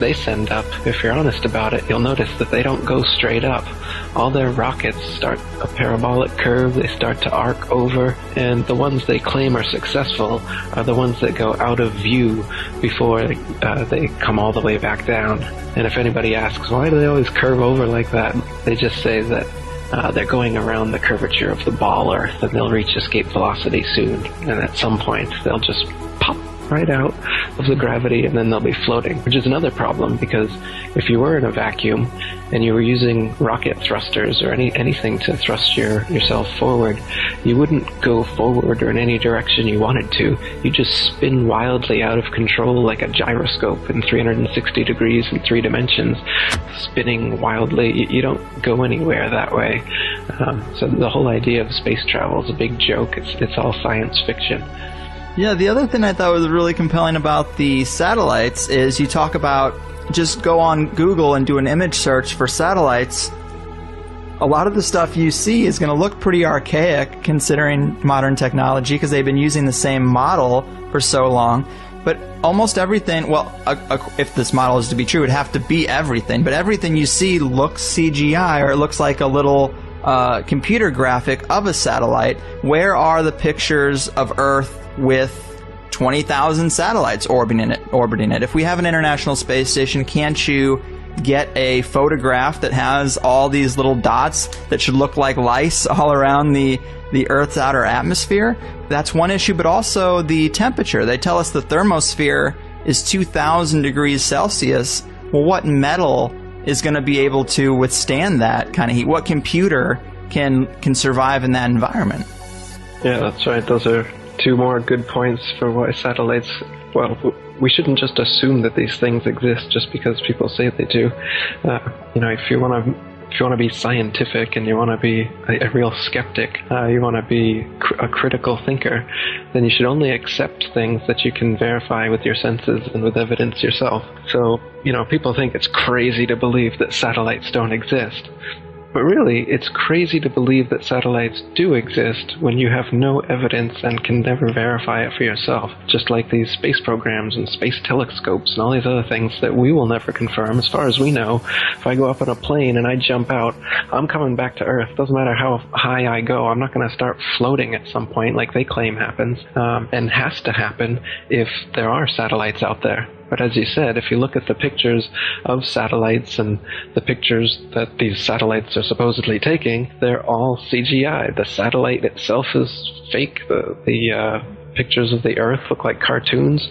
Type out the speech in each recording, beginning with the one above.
they send up, if you're honest about it, you'll notice that they don't go straight up. All their rockets start a parabolic curve, they start to arc over, and the ones they claim are successful are the ones that go out of view before they come all the way back down. And if anybody asks, why do they always curve over like that? They just say that they're going around the curvature of the ball Earth, and they'll reach escape velocity soon, and at some point they'll just pop right out of the gravity, and then they'll be floating, which is another problem, because if you were in a vacuum and you were using rocket thrusters or anything to thrust yourself forward, you wouldn't go forward or in any direction you wanted to. You just spin wildly out of control like a gyroscope in 360 degrees in 3 dimensions, spinning wildly. You don't go anywhere that way. So the whole idea of space travel is a big joke. It's all science fiction. Yeah, the other thing I thought was really compelling about the satellites is you talk about just go on Google and do an image search for satellites. A lot of the stuff you see is going to look pretty archaic considering modern technology because they've been using the same model for so long. But almost everything, well, if this model is to be true, it'd have to be everything. But everything you see looks CGI, or it looks like a little computer graphic of a satellite. Where are the pictures of Earth with 20,000 satellites orbiting it? If we have an International Space Station, can't you get a photograph that has all these little dots that should look like lice all around the Earth's outer atmosphere? That's one issue, but also the temperature. They tell us the thermosphere is 2,000 degrees Celsius. Well, what metal is going to be able to withstand that kind of heat? What computer can survive in that environment? Yeah, that's right. Those are 2 more good points for why satellites, well, we shouldn't just assume that these things exist just because people say they do. If you want to be scientific and you want to be a real skeptic, you want to be a critical thinker, then you should only accept things that you can verify with your senses and with evidence yourself. So, people think it's crazy to believe that satellites don't exist. But really, it's crazy to believe that satellites do exist when you have no evidence and can never verify it for yourself. Just like these space programs and space telescopes and all these other things that we will never confirm. As far as we know, if I go up on a plane and I jump out, I'm coming back to Earth. Doesn't matter how high I go, I'm not going to start floating at some point like they claim happens, and has to happen if there are satellites out there. But as you said, if you look at the pictures of satellites and the pictures that these satellites are supposedly taking, they're all CGI. The satellite itself is fake. The pictures of the Earth look like cartoons.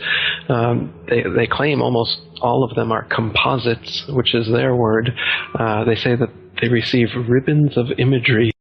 They claim almost all of them are composites, which is their word. They say that they receive ribbons of imagery